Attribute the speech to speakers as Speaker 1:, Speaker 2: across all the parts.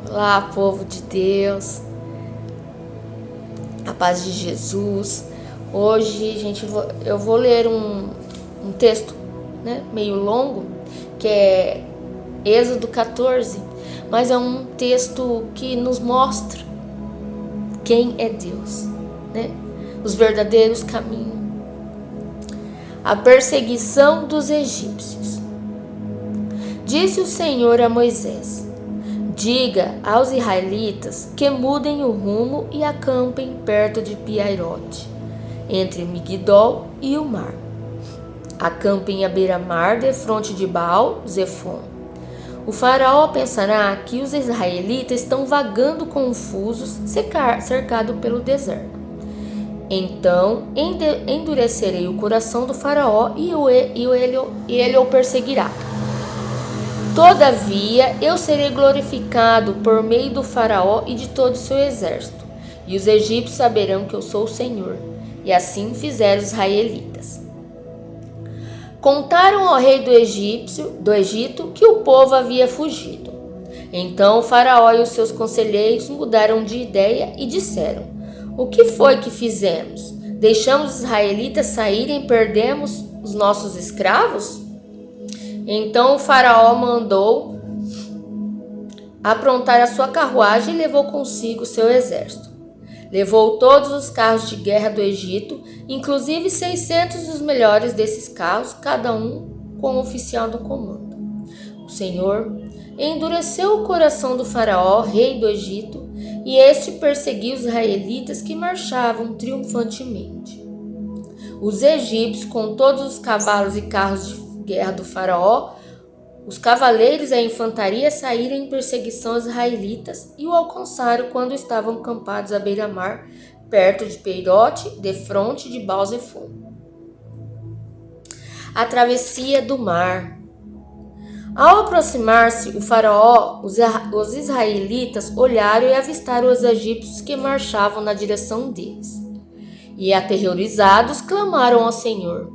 Speaker 1: Olá, povo de Deus, a paz de Jesus. Hoje, eu vou ler um texto, meio longo, que é Êxodo 14, mas é um texto que nos mostra quem é Deus, os verdadeiros caminhos. A perseguição dos egípcios. Disse o Senhor a Moisés: diga aos israelitas que mudem o rumo e acampem perto de Piairote, entre Migdol e o mar. Acampem à beira-mar, defronte de Baal-Zefon. O faraó pensará que os israelitas estão vagando confusos, cercados pelo deserto. Então endurecerei o coração do faraó e ele o perseguirá. Todavia, eu serei glorificado por meio do faraó e de todo o seu exército, e os egípcios saberão que eu sou o Senhor. E assim fizeram os israelitas. Contaram ao rei do Egito que o povo havia fugido. Então o faraó e os seus conselheiros mudaram de ideia e disseram: o que foi que fizemos? Deixamos os israelitas saírem e perdemos os nossos escravos? Então o faraó mandou aprontar a sua carruagem e levou consigo seu exército. Levou todos os carros de guerra do Egito, inclusive 600 dos melhores desses carros, cada um com um oficial do comando. O Senhor endureceu o coração do faraó, rei do Egito, e este perseguiu os israelitas que marchavam triunfantemente. Os egípcios, com todos os cavalos e carros de guerra do faraó, os cavaleiros e a infantaria saíram em perseguição aos israelitas e o alcançaram quando estavam acampados à beira-mar, perto de Peirote, defronte de Baal-Zefon. A travessia do mar. Ao aproximar-se o faraó, os israelitas olharam e avistaram os egípcios que marchavam na direção deles. E aterrorizados clamaram ao Senhor.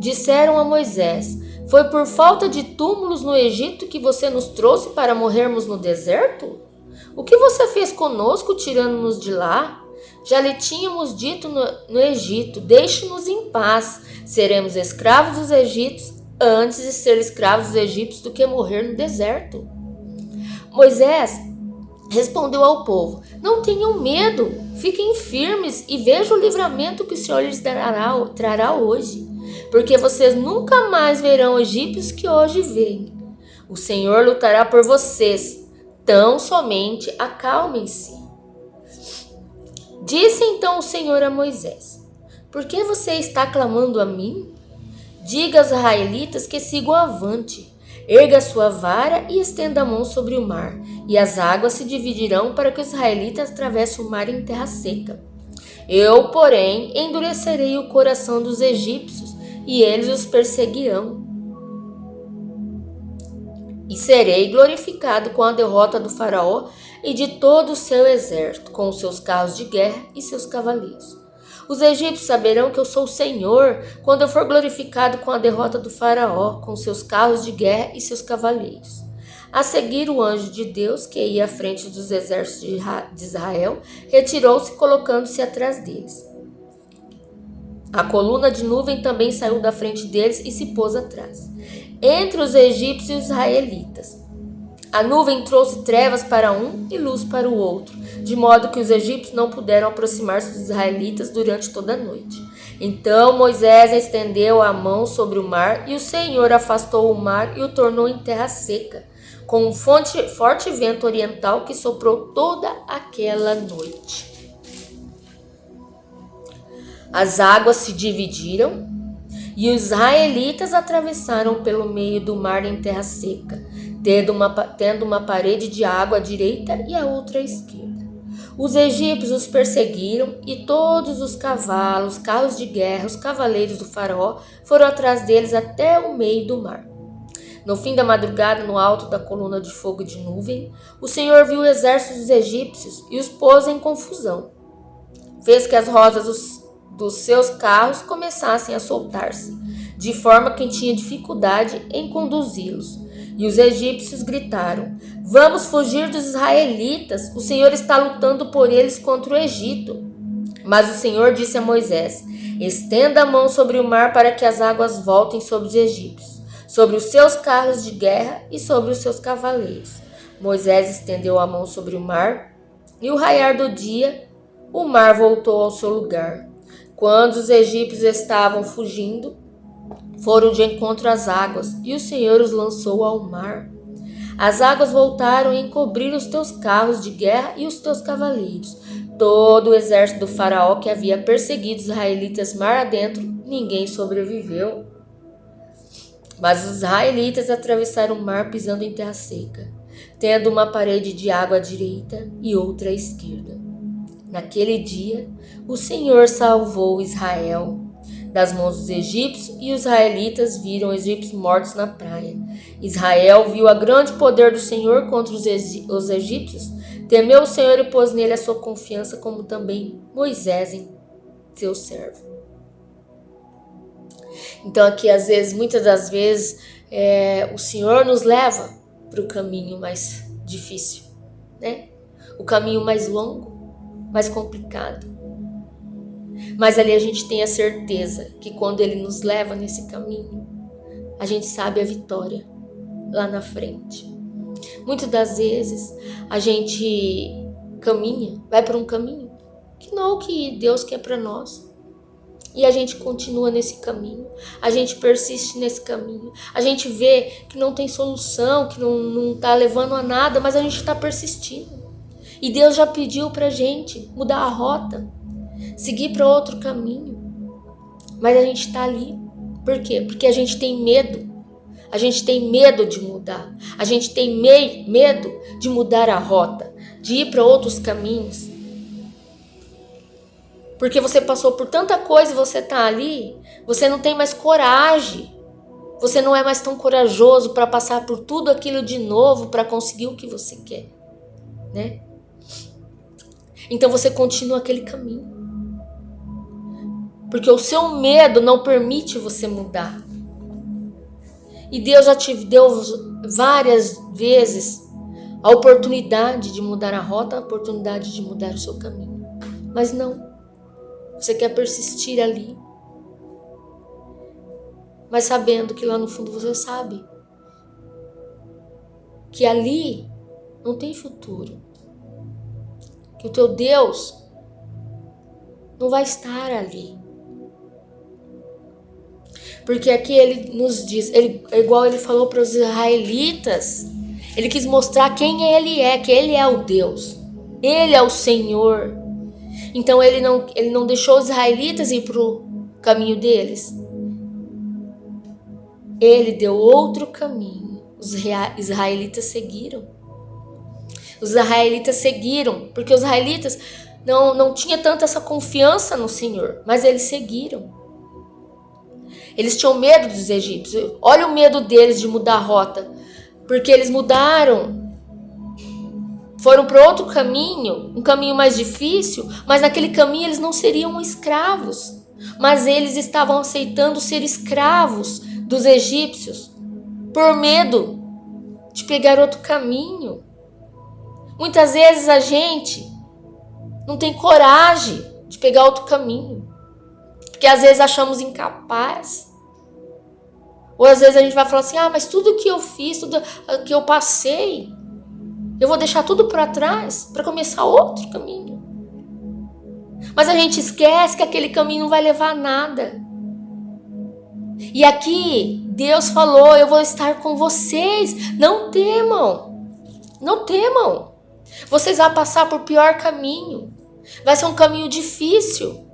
Speaker 1: Disseram a Moisés: foi por falta de túmulos no Egito que você nos trouxe para morrermos no deserto? O que você fez conosco tirando-nos de lá? Já lhe tínhamos dito no Egito: deixe-nos em paz, seremos escravos dos egípcios antes de ser escravos dos egípcios do que morrer no deserto. Moisés respondeu ao povo: não tenham medo, fiquem firmes e vejam o livramento que o Senhor lhes trará hoje. Porque vocês nunca mais verão egípcios que hoje veem. O Senhor lutará por vocês, tão somente acalmem-se. Disse então o Senhor a Moisés: por que você está clamando a mim? Diga aos israelitas que sigam avante. Erga a sua vara e estenda a mão sobre o mar, e as águas se dividirão para que os israelitas atravessem o mar em terra seca. Eu, porém, endurecerei o coração dos egípcios, e eles os perseguirão. E serei glorificado com a derrota do faraó e de todo o seu exército, com os seus carros de guerra e seus cavaleiros. Os egípcios saberão que eu sou o Senhor, quando eu for glorificado com a derrota do faraó, com seus carros de guerra e seus cavaleiros. A seguir, o anjo de Deus, que ia à frente dos exércitos de Israel, retirou-se, colocando-se atrás deles. A coluna de nuvem também saiu da frente deles e se pôs atrás, entre os egípcios e os israelitas. A nuvem trouxe trevas para um e luz para o outro, de modo que os egípcios não puderam aproximar-se dos israelitas durante toda a noite. Então Moisés estendeu a mão sobre o mar, e o Senhor afastou o mar e o tornou em terra seca, com um forte vento oriental que soprou toda aquela noite. As águas se dividiram e os israelitas atravessaram pelo meio do mar em terra seca, tendo uma parede de água à direita e a outra à esquerda. Os egípcios os perseguiram e todos os cavalos, carros de guerra, os cavaleiros do faraó foram atrás deles até o meio do mar. No fim da madrugada, no alto da coluna de fogo e de nuvem, o Senhor viu o exército dos egípcios e os pôs em confusão. Fez que as rodas dos seus carros começassem a soltar-se, de forma que tinha dificuldade em conduzi-los. E os egípcios gritaram: vamos fugir dos israelitas, o Senhor está lutando por eles contra o Egito. Mas o Senhor disse a Moisés: estenda a mão sobre o mar para que as águas voltem sobre os egípcios, sobre os seus carros de guerra e sobre os seus cavaleiros. Moisés estendeu a mão sobre o mar, e ao raiar do dia, o mar voltou ao seu lugar. Quando os egípcios estavam fugindo, foram de encontro às águas, e o Senhor os lançou ao mar. As águas voltaram e encobriram os teus carros de guerra e os teus cavaleiros. Todo o exército do faraó que havia perseguido os israelitas mar adentro, ninguém sobreviveu. Mas os israelitas atravessaram o mar pisando em terra seca, tendo uma parede de água à direita e outra à esquerda. Naquele dia, o Senhor salvou Israel das mãos dos egípcios, e os israelitas viram os egípcios mortos na praia. Israel viu o grande poder do Senhor contra os egípcios, temeu o Senhor e pôs nele a sua confiança, como também Moisés, seu servo. Então aqui, muitas das vezes, o Senhor nos leva para o caminho mais difícil, né? O caminho mais longo, mais complicado. Mas ali a gente tem a certeza que quando Ele nos leva nesse caminho, a gente sabe a vitória lá na frente. Muitas das vezes a gente caminha, vai para um caminho que não é o que Deus quer para nós. E a gente continua nesse caminho, a gente persiste nesse caminho, a gente vê que não tem solução, que não está levando a nada, mas a gente está persistindo. E Deus já pediu para a gente mudar a rota, seguir para outro caminho, mas a gente está ali. Por quê? Porque a gente tem medo. A gente tem medo de mudar. A gente tem medo de mudar a rota, de ir para outros caminhos. Porque você passou por tanta coisa e você está ali, você não tem mais coragem. Você não é mais tão corajoso para passar por tudo aquilo de novo para conseguir o que você quer, né? Então você continua aquele caminho. Porque o seu medo não permite você mudar. E Deus já te deu várias vezes a oportunidade de mudar a rota, a oportunidade de mudar o seu caminho. Mas não. Você quer persistir ali. Mas sabendo que lá no fundo você sabe que ali não tem futuro. Que o teu Deus não vai estar ali. Porque aqui ele nos diz, igual ele falou para os israelitas, ele quis mostrar quem ele é, que ele é o Deus. Ele é o Senhor. Então ele não deixou os israelitas ir para o caminho deles. Ele deu outro caminho. Os israelitas seguiram. Os israelitas seguiram, porque os israelitas não tinham tanto essa confiança no Senhor, mas eles seguiram. Eles tinham medo dos egípcios. Olha o medo deles de mudar a rota. Porque eles mudaram. Foram para outro caminho, um caminho mais difícil, mas naquele caminho eles não seriam escravos. Mas eles estavam aceitando ser escravos dos egípcios por medo de pegar outro caminho. Muitas vezes a gente não tem coragem de pegar outro caminho. Porque às vezes achamos incapaz. Ou às vezes a gente vai falar assim, mas tudo que eu fiz, tudo que eu passei, eu vou deixar tudo para trás para começar outro caminho. Mas a gente esquece que aquele caminho não vai levar a nada. E aqui Deus falou, eu vou estar com vocês. Não temam. Não temam. Vocês vão passar por pior caminho. Vai ser um caminho difícil.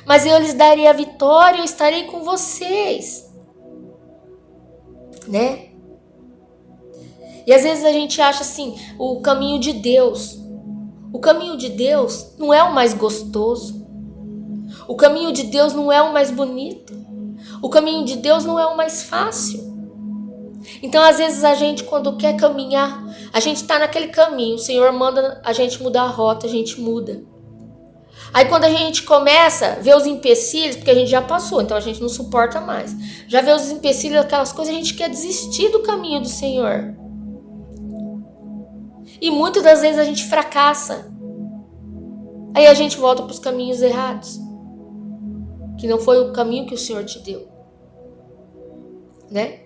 Speaker 1: Mas eu lhes darei a vitória, eu estarei com vocês. Né? E às vezes a gente acha assim, o caminho de Deus. O caminho de Deus não é o mais gostoso. O caminho de Deus não é o mais bonito. O caminho de Deus não é o mais fácil. Então às vezes a gente, quando quer caminhar, a gente está naquele caminho, o Senhor manda a gente mudar a rota, a gente muda. Aí quando a gente começa a ver os empecilhos, porque a gente já passou, então a gente não suporta mais. Já vê os empecilhos, aquelas coisas, a gente quer desistir do caminho do Senhor. E muitas das vezes a gente fracassa. Aí a gente volta para os caminhos errados. Que não foi o caminho que o Senhor te deu. Né?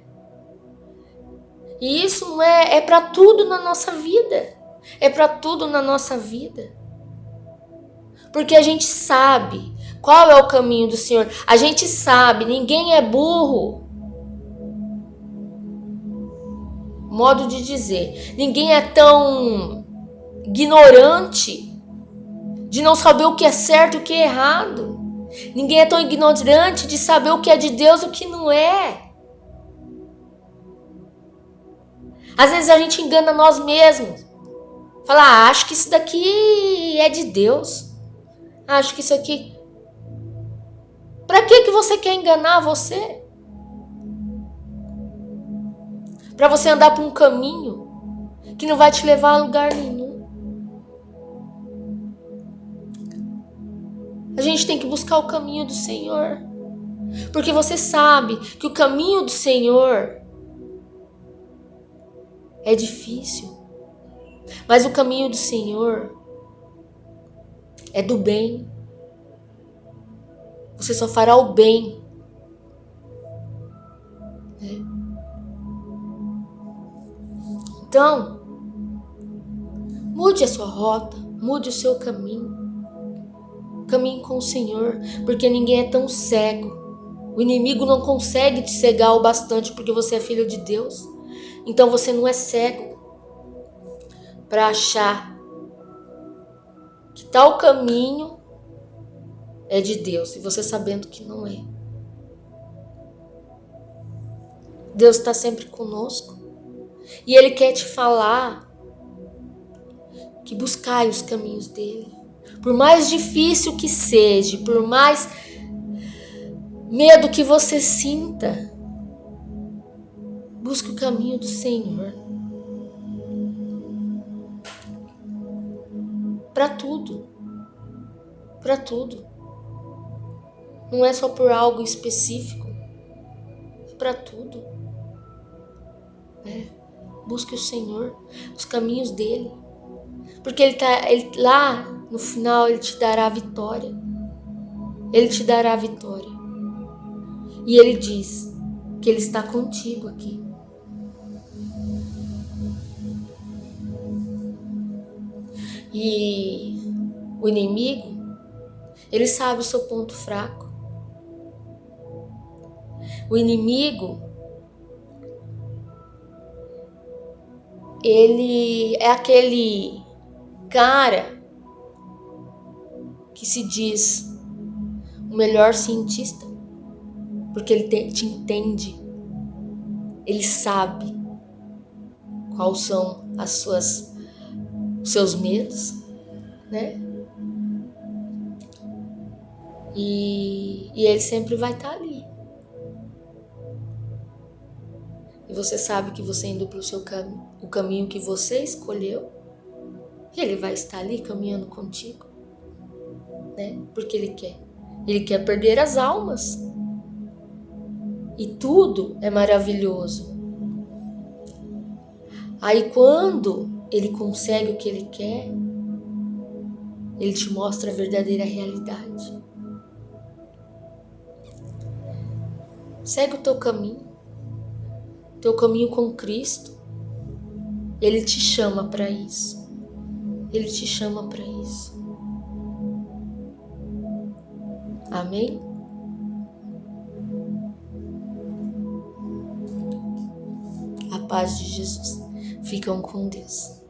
Speaker 1: E isso não é para tudo na nossa vida. É para tudo na nossa vida. Porque a gente sabe qual é o caminho do Senhor. A gente sabe, ninguém é burro. Modo de dizer, ninguém é tão ignorante de não saber o que é certo e o que é errado. Ninguém é tão ignorante de saber o que é de Deus e o que não é. Às vezes a gente engana nós mesmos. Fala, acho que isso daqui é de Deus. Acho que isso aqui... Pra que você quer enganar você? Pra você andar por um caminho que não vai te levar a lugar nenhum. A gente tem que buscar o caminho do Senhor. Porque você sabe que o caminho do Senhor é difícil. Mas o caminho do Senhor é do bem. Você só fará o bem. Então, mude a sua rota, mude o seu caminho. Caminhe com o Senhor, porque ninguém é tão cego. O inimigo não consegue te cegar o bastante porque você é filho de Deus. Então você não é cego para achar que tal caminho é de Deus e você sabendo que não é. Deus está sempre conosco e Ele quer te falar que buscai os caminhos dele. Por mais difícil que seja, por mais medo que você sinta, busque o caminho do Senhor. Para tudo. Para tudo. Não é só por algo específico. É para tudo. Busque o Senhor, os caminhos dele. Porque ele lá no final ele te dará a vitória. Ele te dará a vitória. E ele diz que ele está contigo aqui. E o inimigo, ele sabe o seu ponto fraco. O inimigo, ele é aquele cara que se diz o melhor cientista, porque ele te entende, ele sabe quais são os seus medos, né? E ele sempre vai estar ali. E você sabe que você indo para o caminho que você escolheu, ele vai estar ali caminhando contigo, né? Porque ele quer perder as almas. E tudo é maravilhoso. Aí quando ele consegue o que ele quer, ele te mostra a verdadeira realidade. Segue o teu caminho com Cristo. Ele te chama para isso. Ele te chama para isso. Amém? A paz de Jesus. Ficam com Deus.